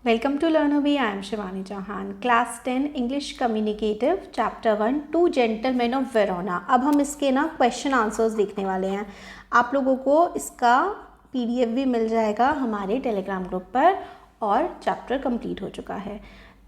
Welcome to Learnoby. I am Shivani Chauhan. Class 10 English Communicative Chapter 1 Two Gentlemen of Verona. अब हम इसके ना question answers देखने वाले हैं. आप लोगों को इसका PDF भी मिल जाएगा हमारे टेलीग्राम ग्रुप पर और चैप्टर कंप्लीट हो चुका है.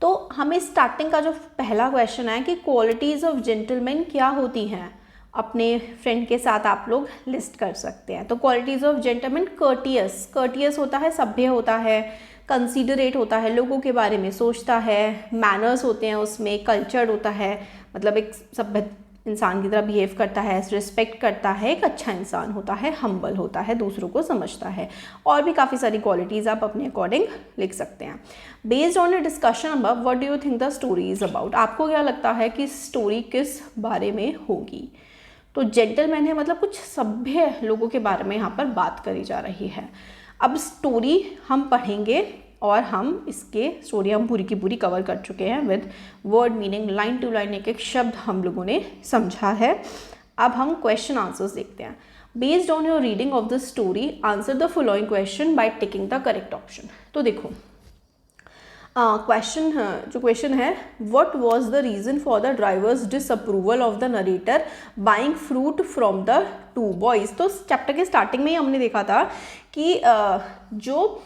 तो हमें स्टार्टिंग का जो पहला क्वेश्चन है कि क्वालिटीज़ ऑफ जेंटलमैन क्या होती हैं, अपने फ्रेंड के साथ आप लोग लिस्ट कर सकते हैं. तो क्वालिटीज़ ऑफ जेंटलमैन, कर्टियस होता है, सभ्य होता है, कंसीडरेट होता है, लोगों के बारे में सोचता है, मैनर्स होते हैं उसमें, कल्चर्ड होता है, मतलब एक सभ्य इंसान की तरह बिहेव करता है, रिस्पेक्ट करता है, एक अच्छा इंसान होता है, हम्बल होता है, दूसरों को समझता है. और भी काफ़ी सारी क्वालिटीज़ आप अपने अकॉर्डिंग लिख सकते हैं. Based on a discussion above, what do you think the story is about. आपको क्या लगता है कि स्टोरी किस बारे में होगी. तो जेंटलमैन है मतलब कुछ सभ्य लोगों के बारे में यहाँ पर बात करी जा रही है. अब स्टोरी हम पढ़ेंगे और हम इसके स्टोरी हम पूरी की पूरी कवर कर चुके हैं with word meaning, line to line एक एक शब्द हम लोगों ने समझा है. अब हम क्वेश्चन आंसर्स देखते हैं. Based on your reading of the story answer the following question by ticking the correct option. तो देखो क्वेश्चन है, what was the reason for the drivers disapproval of the narrator buying fruit from the two boys. तो chapter के starting में ही हमने देखा था कि जो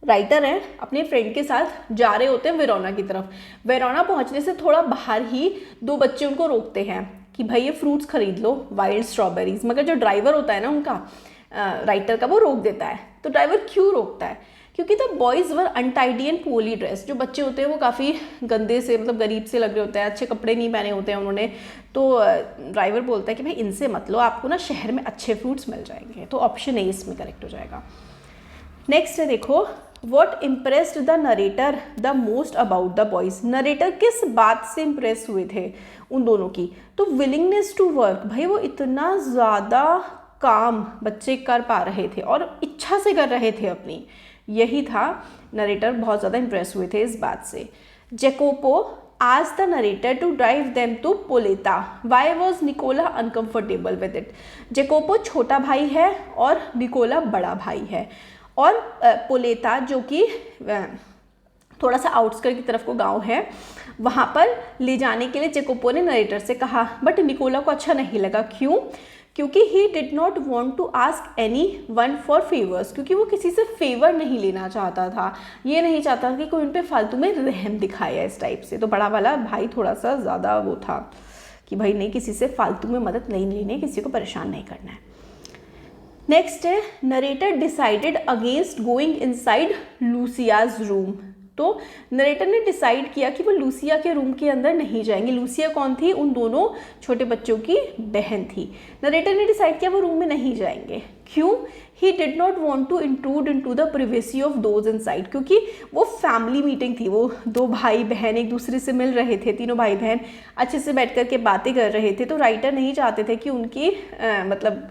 राइटर हैं अपने फ्रेंड के साथ जा रहे होते हैं वेरोना की तरफ. वेरोना पहुंचने से थोड़ा बाहर ही दो बच्चे उनको रोकते हैं कि भाई ये फ्रूट्स खरीद लो, वाइल्ड स्ट्रॉबेरीज. मगर जो ड्राइवर होता है ना उनका राइटर का, वो रोक देता है. तो ड्राइवर क्यों रोकता है? क्योंकि the boys were untidy and poorly dress. जो बच्चे होते हैं वो काफ़ी गंदे से, मतलब गरीब से लग रहे होते हैं, अच्छे कपड़े नहीं पहने होते हैं उन्होंने. तो ड्राइवर बोलता है कि भाई इनसे मत लो, आपको ना शहर में अच्छे फ्रूट्स मिल जाएंगे. तो ऑप्शन ए इसमें करेक्ट हो जाएगा. नेक्स्ट है देखो, what impressed the narrator the most about the boys. Narrator किस बात से इम्प्रेस हुए थे उन दोनों की. तो विलिंगनेस टू वर्क. भाई वो इतना ज़्यादा काम बच्चे कर पा रहे थे और इच्छा से कर रहे थे अपनी, यही था. नरेटर बहुत ज़्यादा इम्प्रेस हुए थे इस बात से. जेकोपो asked the narrator to drive them to Poleta. Why was Nicola uncomfortable with it? जेकोपो छोटा भाई है और निकोला बड़ा भाई है. और पोलेता जो कि थोड़ा सा आउटस्कर्ट की तरफ को गांव है, वहाँ पर ले जाने के लिए जेकोपो ने नरेटर से कहा. बट निकोला को अच्छा नहीं लगा. क्यों? क्योंकि he did not want to ask anyone for favours. क्योंकि वो किसी से फेवर नहीं लेना चाहता था. ये नहीं चाहता कि कोई उन पर फालतू में रहम दिखाया इस टाइप से. तो बड़ा वाला भाई थोड़ा सा ज़्यादा वो था कि भाई नहीं, किसी से फालतू में मदद नहीं लेनी, किसी को परेशान नहीं करना है. नेक्स्ट है, narrator decided against going inside Lucia's room. तो नरेटर ने डिसाइड किया कि वो लूसिया के रूम के अंदर नहीं जाएंगे. लूसिया कौन थी? उन दोनों छोटे बच्चों की बहन थी. नरेटर ने डिसाइड किया वो रूम में नहीं जाएंगे. क्यों? He did not want to intrude into the privacy of those inside. क्योंकि वो फैमिली मीटिंग थी, वो दो भाई बहन एक दूसरे से मिल रहे थे, तीनों भाई बहन अच्छे से बैठ कर के बातें कर रहे थे. तो राइटर नहीं चाहते थे कि उनकी मतलब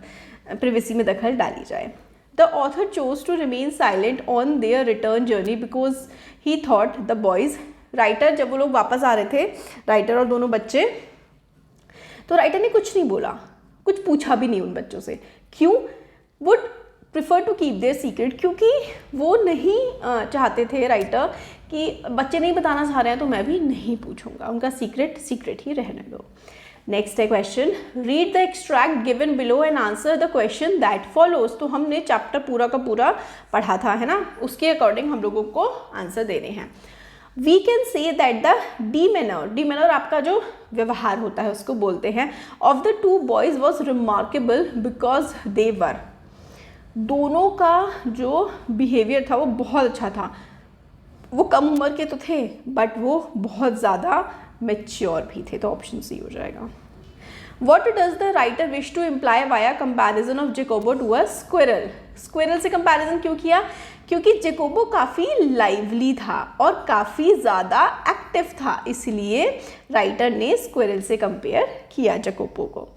प्रिवेसी में दखल डाली जाए. The author chose to remain silent on their return journey because he thought the boys. Writer जब वो लोग वापस आ रहे थे, राइटर और दोनों बच्चे, तो राइटर ने कुछ नहीं बोला, कुछ पूछा भी नहीं उन बच्चों से. क्यों? Would prefer to keep their secret. क्योंकि वो नहीं चाहते थे राइटर कि बच्चे नहीं बताना चाह रहे हैं तो मैं भी नहीं पूछूंगा, उनका सीक्रेट ही रहने दो. नेक्स्ट है question, read the extract given below and answer the question that follows. तो हमने चैप्टर पूरा का पूरा पढ़ा था, है ना, उसके अकॉर्डिंग हम लोगों को आंसर देने हैं. We can say that the demeanour आपका जो व्यवहार होता है उसको बोलते हैं, of the two boys was remarkable because they were. दोनों का जो बिहेवियर था वो बहुत अच्छा था. वो कम उम्र के तो थे बट वो बहुत ज़्यादा मैच्योर भी थे. तो ऑप्शन सी हो जाएगा. What does the writer wish to imply via comparison of Jacopo to a squirrel. Squirrel से कंपैरिजन क्यों किया? क्योंकि जेकोबो काफ़ी लाइवली था और काफ़ी ज़्यादा एक्टिव था, इसलिए राइटर ने स्क्विरल से कंपेयर किया जेकोबो को.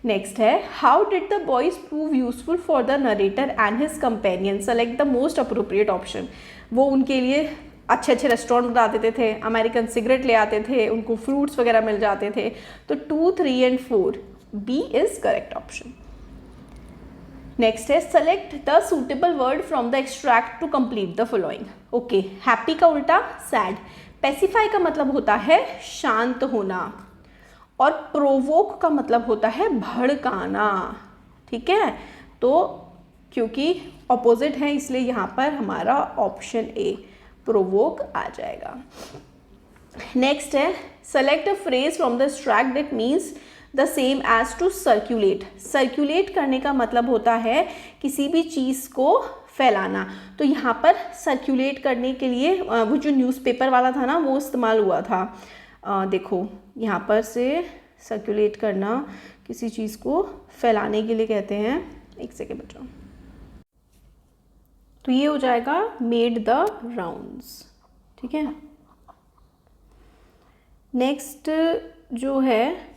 नेक्स्ट है, how did the boys prove useful for the narrator and his companion. Select the most appropriate option. वो उनके लिए अच्छे अच्छे रेस्टोरेंट बता देते थे, अमेरिकन सिगरेट ले आते थे, उनको फ्रूट्स वगैरह मिल जाते थे. तो 2, 3 and 4 B is correct option. Next है select the suitable word from the extract to complete the following. Okay, happy का उल्टा सैड. पेसिफाई का मतलब होता है शांत होना, और प्रोवोक का मतलब होता है भड़काना. ठीक है, तो क्योंकि ऑपोजिट है इसलिए यहाँ पर हमारा ऑप्शन ए प्रोवोक आ जाएगा. नेक्स्ट है select a phrase from the extract that means the same as to circulate. Circulate करने का मतलब होता है किसी भी चीज़ को फैलाना. तो यहाँ पर सर्क्यूलेट करने के लिए वो जो न्यूज़पेपर वाला था ना वो इस्तेमाल हुआ था. देखो यहाँ पर से सर्क्यूलेट करना, किसी चीज़ को फैलाने के लिए कहते हैं. एक सेकेंड बच्चों, तो ये हो जाएगा मेड द राउंड्स. ठीक है, नेक्स्ट जो है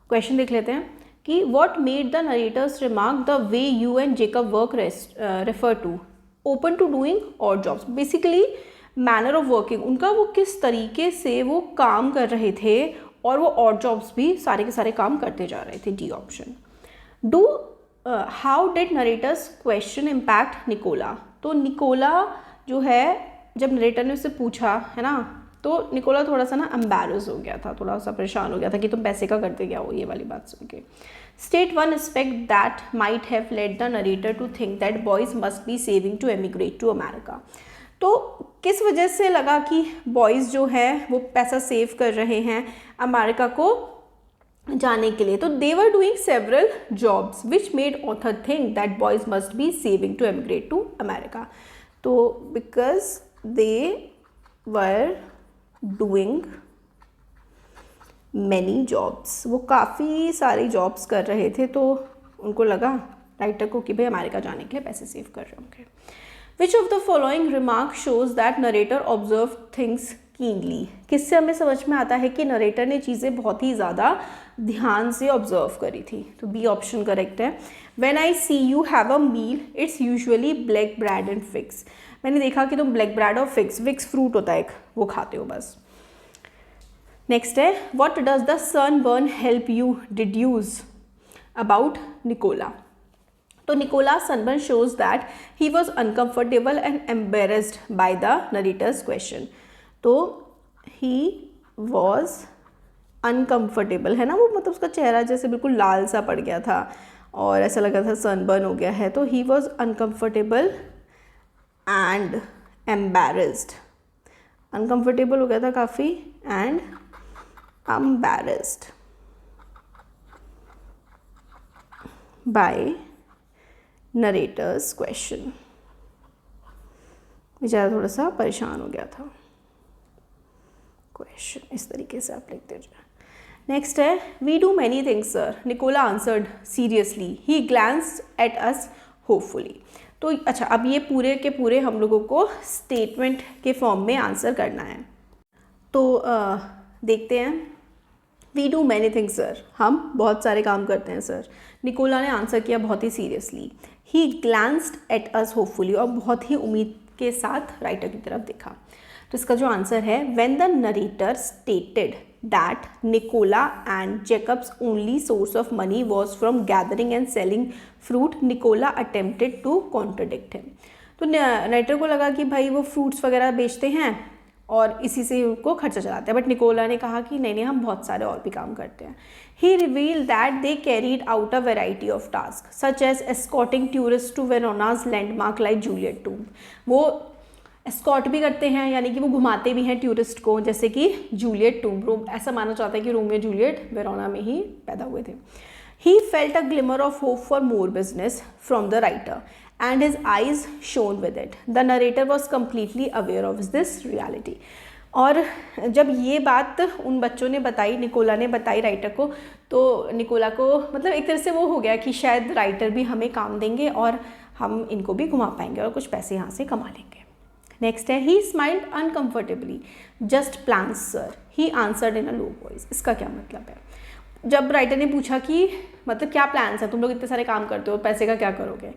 क्वेश्चन देख लेते हैं कि what made the narrator's remark the way you and Jacob work refer to open to doing odd jobs. Basically manner of working, उनका वो किस तरीके से वो काम कर रहे थे और वो और जॉब्स भी सारे के सारे काम करते जा रहे थे. D option. Do how did narrator's question impact Nicola. तो निकोला जो है जब नरेटर ने उससे पूछा है ना, तो निकोला थोड़ा सा ना एम्बैरस हो गया था, थोड़ा सा परेशान हो गया था कि तुम पैसे का करते क्या हो, ये वाली बात सुन के. State one aspect that might have led the narrator to think that boys must be saving to emigrate to America. तो किस वजह से लगा कि बॉयज़ जो है वो पैसा सेव कर रहे हैं अमेरिका को जाने के लिए. तो they were doing several jobs which made author think that boys must be saving to emigrate to America. तो because they were doing many jobs, वो काफ़ी सारी जॉब्स कर रहे थे, तो उनको लगा राइटर को कि भाई अमेरिका जाने के लिए पैसे सेव कर रहे होंगे. Which of the following remark shows that narrator observe things keenly. किससे हमें समझ में आता है कि नरेटर ने चीज़ें बहुत ही ज़्यादा ध्यान से ऑब्जर्व करी थी. तो बी ऑप्शन करेक्ट है. When I see you have a meal it's usually black bread and figs. मैंने देखा कि तुम ब्लैक ब्रेड और फिग्स फ्रूट होता है एक, वो खाते हो बस. नेक्स्ट है what does the sun burn help you deduce about Nicola. तो Nicola sunburn shows that he was uncomfortable and embarrassed by the narrator's question. तो ही वॉज अनकम्फर्टेबल है ना, वो मतलब उसका चेहरा जैसे बिल्कुल लाल सा पड़ गया था और ऐसा लगा था सनबर्न हो गया है. तो he was uncomfortable and embarrassed. Uncomfortable हो गया था काफ़ी and embarrassed by narrator's question. बेचारा थोड़ा सा परेशान हो गया था. क्वेश्चन इस तरीके से आप लिखते जाए. नेक्स्ट है we do many things sir. Nicola answered seriously. He glanced at us hopefully. तो अच्छा, अब ये पूरे के पूरे हम लोगों को स्टेटमेंट के फॉर्म में आंसर करना है. तो देखते हैं. We do many things sir, हम बहुत सारे काम करते हैं सर. निकोला ने आंसर किया बहुत ही seriously. He glanced at us hopefully, और बहुत ही उम्मीद के साथ राइटर की तरफ देखा. तो इसका जो आंसर है when the narrator stated that Nicola and Jacob's only source of money was from gathering and selling fruit, Nicola attempted to contradict him. तो नरेटर को लगा कि भाई वो फ्रूट्स वगैरह बेचते हैं और इसी से उनको खर्चा चलाते हैं, बट निकोला ने कहा कि नहीं हम बहुत सारे और भी काम करते हैं. He revealed that they carried out a variety of task such as escorting tourist to Verona's landmark like Juliet tomb. वो एस्कॉट भी करते हैं, यानी कि वो घुमाते भी हैं टूरिस्ट को, जैसे कि जूलियट टूम. रोम, ऐसा माना जाता है कि रोमियो जूलियट वेरोना में ही पैदा हुए थे. He felt a glimmer of hope for more business from the writer and his eyes shone with it. The narrator was completely aware of this reality. और जब ये बात उन बच्चों ने बताई, निकोला ने बताई राइटर को, तो निकोला को मतलब एक तरह से वो हो गया कि शायद राइटर भी हमें काम देंगे और हम इनको भी घुमा पाएंगे और कुछ पैसे यहाँ से कमा लेंगे. नेक्स्ट है he smiled uncomfortably. Just plans sir, he answered in a low voice. इसका क्या मतलब है? जब राइटर ने पूछा कि मतलब क्या प्लान्स है, तुम लोग इतने सारे काम करते हो, पैसे का क्या करोगे,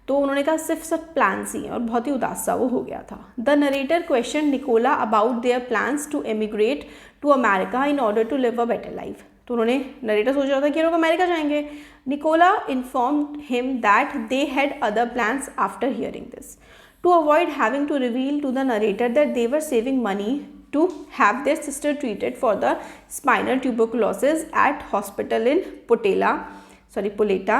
तो उन्होंने कहा सिर्फ सब प्लान्स ही हैं, और बहुत ही उदास सा वो हो गया था. The narrator question Nicola about their plans to emigrate to America in order to live a better life. तो उन्होंने नरेटर सोच रहा था कि ये लोग अमेरिका जाएंगे. Nicola informed him that they had other plans after hearing this. To avoid having to reveal to the narrator that they were saving money to have their sister treated for the spinal tuberculosis at hospital in Poleta,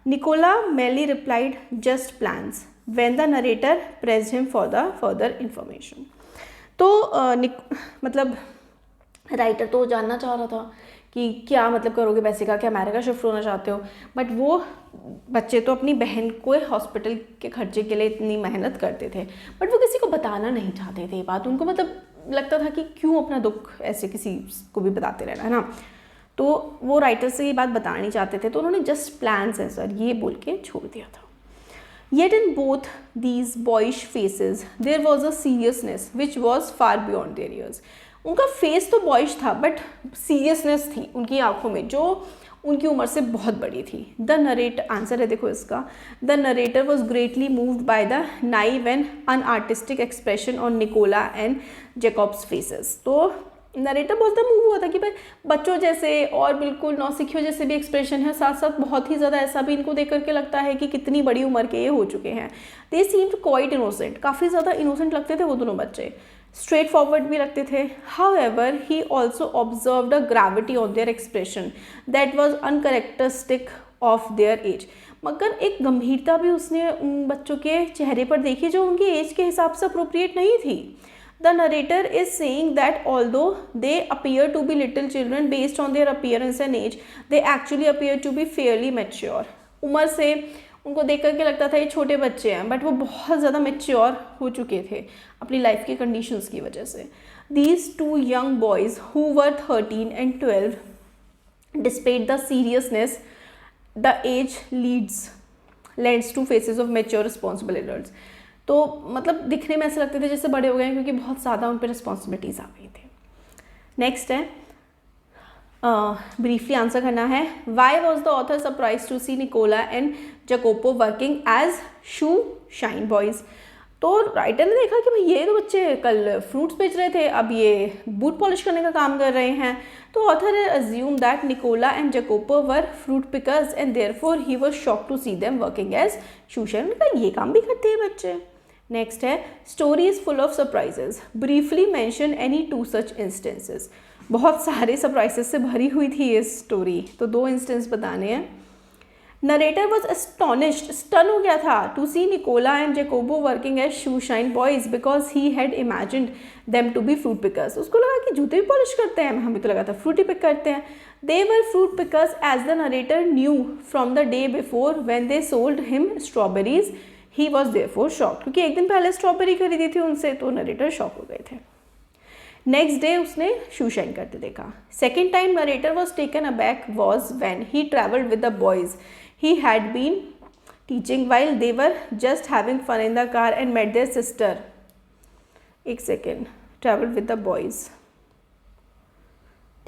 Nicola merely replied, "Just plans," when the narrator pressed him for the further information. तो मतलब writer तो जानना चाह रहा था कि क्या मतलब करोगे पैसे का, क्या अमेरिका शिफ्ट होना चाहते हो, बट वो बच्चे तो अपनी बहन को हॉस्पिटल के खर्चे के लिए इतनी मेहनत करते थे, बट वो किसी को बताना नहीं चाहते थे ये बात. उनको मतलब लगता था कि क्यों अपना दुख ऐसे किसी को भी बताते रहना, है ना. तो वो राइटर से ये बात बताना नहीं चाहते थे, तो उन्होंने जस्ट प्लान्स है सर ये बोल के छोड़ दिया था. Yet in both these boyish faces there was a seriousness which was far beyond their years. उनका फेस तो बॉयश था बट सीरियसनेस थी उनकी आंखों में जो उनकी उम्र से बहुत बड़ी थी. द नरेटर, आंसर है देखो इसका, the narrator was greatly moved by the naive and unartistic expression on Nicola and Jacob's faces. तो नरेटर बहुत ज़्यादा मूव हुआ था कि भाई बच्चों जैसे और बिल्कुल नौसिखियों जैसे भी एक्सप्रेशन है, साथ साथ बहुत ही ज़्यादा ऐसा भी इनको देख करके लगता है कि कितनी बड़ी उम्र के ये हो चुके हैं. दे सीम्ड क्वाइट इनोसेंट, काफ़ी ज़्यादा इनोसेंट लगते थे वो दोनों बच्चे, स्ट्रेट फॉरवर्ड भी लगते थे. However he also observed a gravity of their expression that was uncharacteristic of their age. मगर एक गंभीरता भी उसने उन बच्चों के चेहरे पर देखी जो उनकी एज के हिसाब से अप्रोप्रिएट नहीं थी. The narrator is saying that although they appear to be little children based on their appearance and age, they actually appear to be fairly mature. उम्र से उनको देख करके लगता था ये छोटे बच्चे हैं, बट वो बहुत ज़्यादा मेच्योर हो चुके थे अपनी लाइफ की कंडीशंस की वजह से. These two young boys who were 13 and 12, despite the seriousness the age lends to faces of mature responsible adults. तो मतलब दिखने में ऐसे लगते थे जैसे बड़े हो गए हैं क्योंकि बहुत ज़्यादा उन पर रिस्पॉन्सिबिलिटीज़ आ गई थी. नेक्स्ट है, ब्रीफली आंसर करना है. Why was the author surprise to see Nicola and Jacopo working as shoe shine boys. तो राइटर ने देखा कि भाई ये तो बच्चे कल फ्रूट्स बेच रहे थे, अब ये बूट पॉलिश करने का काम कर रहे हैं. तो ऑथर ने assume that Nicola and Jacopo were fruit pickers and therefore he was shocked to see them working as shoe shine. उनका ये काम भी करते हैं बच्चे. नेक्स्ट है, story is full of surprises, briefly mention any two such instances. बहुत सारे सरप्राइजेज से भरी हुई थी ये स्टोरी, तो 2 इंस्टेंस बताने हैं. नरेटर वॉज एस्टोनिश्ड, स्टन हो गया था, to see Nicola and Jacopo working as shoe shine boys because he had imagined them to be fruit pickers. उसको लगा कि जूते भी पॉलिश करते हैं, हमें तो लगा था फ्रूट ही पिक करते हैं. They were fruit pickers as the narrator knew from the day before when they sold him strawberries. He was therefore shocked, क्योंकि एक दिन पहले स्ट्रॉबेरी खरीदी थी उनसे, तो नरेटर शॉक हो गए थे. नेक्स्ट डे उसने शू शाइन करते देखा. Second time narrator was taken aback was when he travelled with the boys he had been teaching while they were just having fun in the car and met their sister. एक second, traveled with the boys,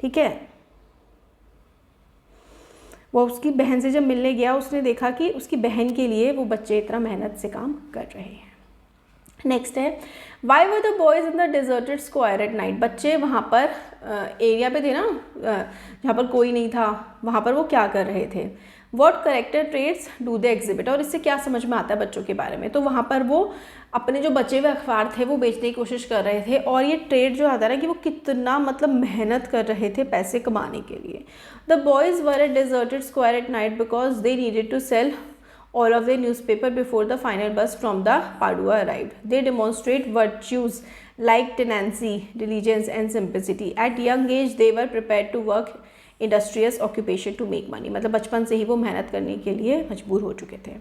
ठीक है. वो उसकी बहन से जब मिलने गया उसने देखा कि उसकी बहन के लिए वो बच्चे इतना मेहनत से काम कर रहे हैं. नेक्स्ट है, why were the boys in the deserted square at night. बच्चे वहाँ पर एरिया पे थे ना जहाँ पर कोई नहीं था, वहाँ पर वो क्या कर रहे थे. What character traits do they exhibit. और इससे क्या समझ में आता है बच्चों के बारे में. तो वहाँ पर वो अपने जो बचे हुए अखबार थे वो बेचने की कोशिश कर रहे थे, और ये ट्रेड जो आता है ना कि वो कितना मतलब मेहनत कर रहे थे पैसे कमाने के लिए. The boys were at deserted square at night because they needed to sell all of their newspaper before the final bus from the Padua arrived. They demonstrate virtues like tenacity, diligence and simplicity. At young age they were prepared to work industrious occupation to make money. मतलब बचपन से ही वो मेहनत करने के लिए मजबूर हो चुके थे.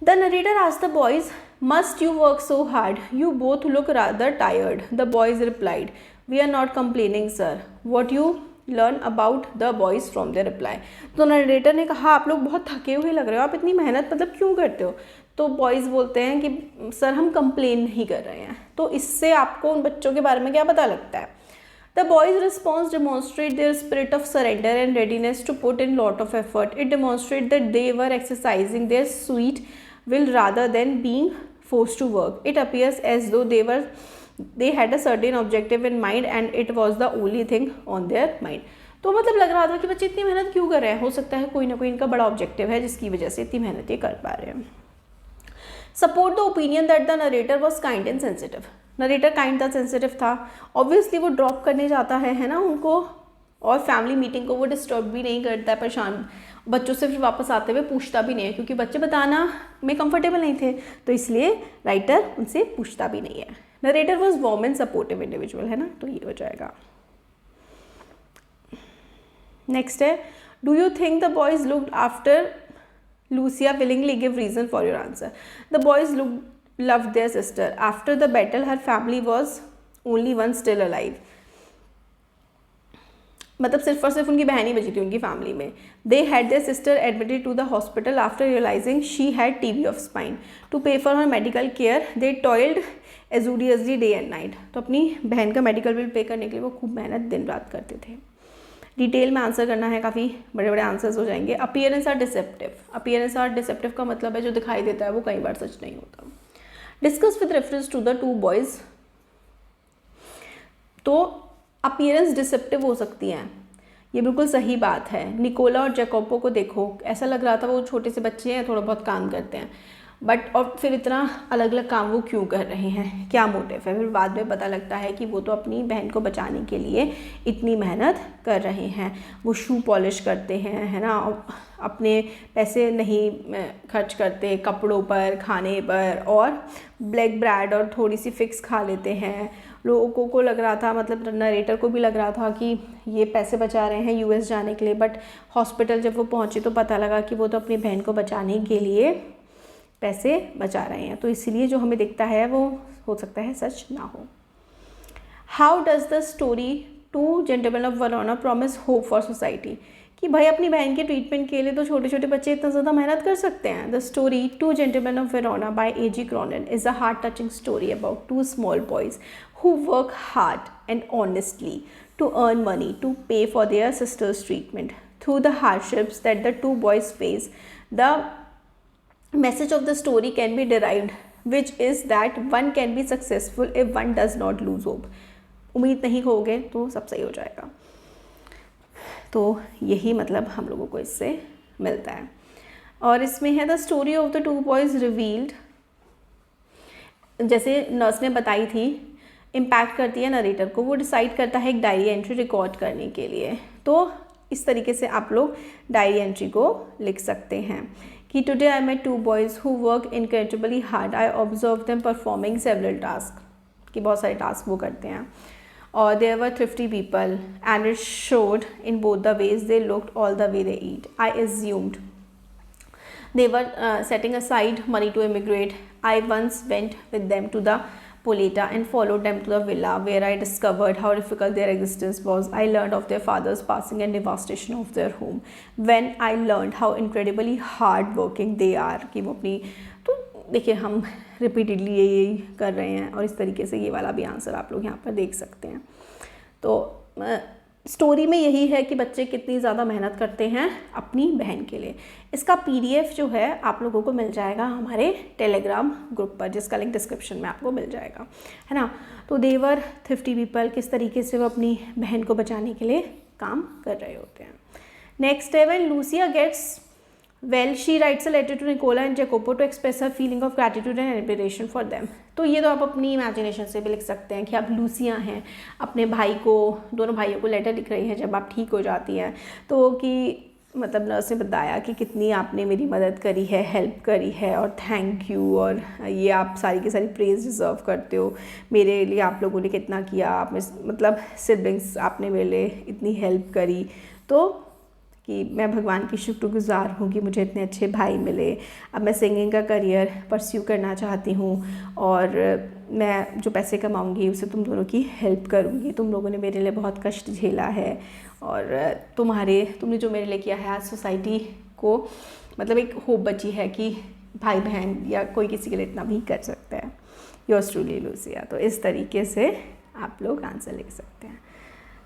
The narrator asked the boys, "Must you work so hard? You both look rather tired." The boys replied, "We are not complaining, sir. What you learn about the boys from their reply." तो narrator ने कहा आप लोग बहुत थके हुए लग रहे हो, आप इतनी मेहनत मतलब क्यों करते हो. तो बॉयज़ बोलते हैं कि सर हम कंप्लेन नहीं कर रहे हैं. तो इससे आपको उन बच्चों के बारे में क्या पता लगता है. The boys' response demonstrate their spirit of surrender and readiness to put in lot of effort. It demonstrate that they were exercising their sweet will rather than being forced to work. It appears as though they had a certain objective in mind and it was the only thing on their mind. तो मतलब लग रहा था कि बच्चे इतनी मेहनत क्यों कर रहे हैं, हो सकता है कोई ना कोई इनका बड़ा ऑब्जेक्टिव है जिसकी वजह से इतनी मेहनत ये कर पा रहे हैं। Support the opinion that the narrator was kind and sensitive. Narrator kind था, सेंसिटिव था। ऑब्वियसली वो ड्रॉप करने जाता है ना उनको, और फैमिली मीटिंग को वो डिस्टर्ब भी नहीं करता है, परेशान बच्चों से फिर वापस आते हुए पूछता भी नहीं है, क्योंकि बच्चे बताना में कंफर्टेबल नहीं थे, तो इसलिए राइटर उनसे पूछता भी नहीं है। Narrator was warm and supportive individual, है ना, तो ये हो जाएगा। नेक्स्ट है, do you think the boys looked after Lucia willingly give reason for your answer. The boys loved their sister. After the battle, her family was only one still alive. मतलब सिर्फ और सिर्फ उनकी बहन ही बची थी उनकी फैमिली में। They had their sister admitted to the hospital after realizing she had TB of spine. To pay for her medical care, they toiled assiduously day and night. तो अपनी बहन का मेडिकल बिल पे करने के लिए वो खूब मेहनत दिन रात करते थे। डिटेल में आंसर करना है, काफ़ी बड़े बड़े आंसर्स हो जाएंगे। Appearance are deceptive. Appearance are deceptive का मतलब है जो दिखाई देता है वो कई बार सच नहीं होता। Discuss with reference to the two boys. तो अपीयरेंस डिसेप्टिव हो सकती हैं, ये बिल्कुल सही बात है। निकोला और जैकोबो को देखो, ऐसा लग रहा था वो छोटे से बच्चे हैं, थोड़ा बहुत काम करते हैं, बट और फिर इतना अलग अलग काम वो क्यों कर रहे हैं, क्या मोटिव है। फिर बाद में पता लगता है कि वो तो अपनी बहन को बचाने के लिए इतनी मेहनत कर रहे हैं। वो शू पॉलिश करते हैं, है ना, अपने पैसे नहीं खर्च करते कपड़ों पर, खाने पर, और ब्लैक ब्रेड और थोड़ी सी फिक्स खा लेते हैं। लोगों को लग रहा था, मतलब नरेटर को भी लग रहा था कि ये पैसे बचा रहे हैं यूएस जाने के लिए, बट हॉस्पिटल जब वो पहुँचे तो पता लगा कि वो तो अपनी बहन को बचाने के लिए पैसे बचा रहे हैं। तो इसीलिए जो हमें दिखता है वो हो सकता है सच ना हो। How does the story two gentlemen of Verona promise hope for society, कि भाई अपनी बहन के ट्रीटमेंट के लिए तो छोटे छोटे बच्चे इतना ज़्यादा मेहनत कर सकते हैं। The story two gentlemen of Verona by A.G. Cronin is a heart touching story about two small boys who work hard and honestly to earn money to pay for their sister's treatment. Through the hardships that the two boys face, the message of the story can be derived, which is that one can be successful if one does not lose hope. उम्मीद नहीं खोगे तो सब सही हो जाएगा। तो यही मतलब हम लोगों को इससे मिलता है। और इसमें है the story of the to boys revealed, जैसे नर्स ने बताई थी, इम्पैक्ट करती है नरेटर को। वो डिसाइड करता है एक डायरी एंट्री रिकॉर्ड करने के लिए। तो इस तरीके से आप लोग डायरी एंट्री को लिख सकते हैं कि today I met two boys who work incredibly hard, I observe them performing several task, कि बहुत सारे टास्क वो करते हैं। और there were thrifty people and it showed in both the ways they looked, all the way they eat. I assumed they were setting aside money to immigrate. I once went with them to the Poleta and followed them to the villa, where I discovered how difficult their existence was. I learned of their father's passing and devastation of their home. When I learned how incredibly hard working they are, कि वो अपनी, तो देखिए हम repeatedly यही कर रहे हैं, और इस तरीके से ये वाला भी आंसर आप लोग यहाँ पर देख सकते हैं। तो स्टोरी में यही है कि बच्चे कितनी ज़्यादा मेहनत करते हैं अपनी बहन के लिए। इसका PDF जो है आप लोगों को मिल जाएगा हमारे टेलीग्राम ग्रुप पर, जिसका लिंक डिस्क्रिप्शन में आपको मिल जाएगा, है ना। तो देवर thrifty people, किस तरीके से वो अपनी बहन को बचाने के लिए काम कर रहे होते हैं। नेक्स्ट है when Lucia gets well she writes a letter to Nicola and Jacopo to express her feeling of gratitude and admiration for them. तो ये तो आप अपनी इमेजिनेशन से भी लिख सकते हैं कि आप लूसिया हैं, अपने भाई को, दोनों भाइयों को लेटर लिख रही हैं जब आप ठीक हो जाती हैं, तो कि मतलब नर्स ने बताया कि कितनी आपने मेरी मदद करी है, हेल्प करी है, और थैंक यू, और ये आप सारी की सारी प्रेज़ डिज़र्व करते हो, मेरे लिए आप लोगों ने कितना किया, आप मतलब सिबलिंग्स आपने मेरे लिए इतनी हेल्प करी, तो कि मैं भगवान की शुक्रगुज़ार हूँ कि मुझे इतने अच्छे भाई मिले। अब मैं सिंगिंग का करियर परस्यू करना चाहती हूँ, और मैं जो पैसे कमाऊँगी उसे तुम दोनों की हेल्प करूँगी। तुम लोगों ने मेरे लिए बहुत कष्ट झेला है, और तुमने जो मेरे लिए किया है, आज सोसाइटी को मतलब एक होप बची है कि भाई बहन या कोई किसी के लिए इतना भी कर सकता है। Yours truly Lucia. तो इस तरीके से आप लोग आंसर लिख सकते हैं।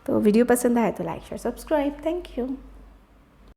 तो वीडियो पसंद आए तो like share subscribe. Thank you.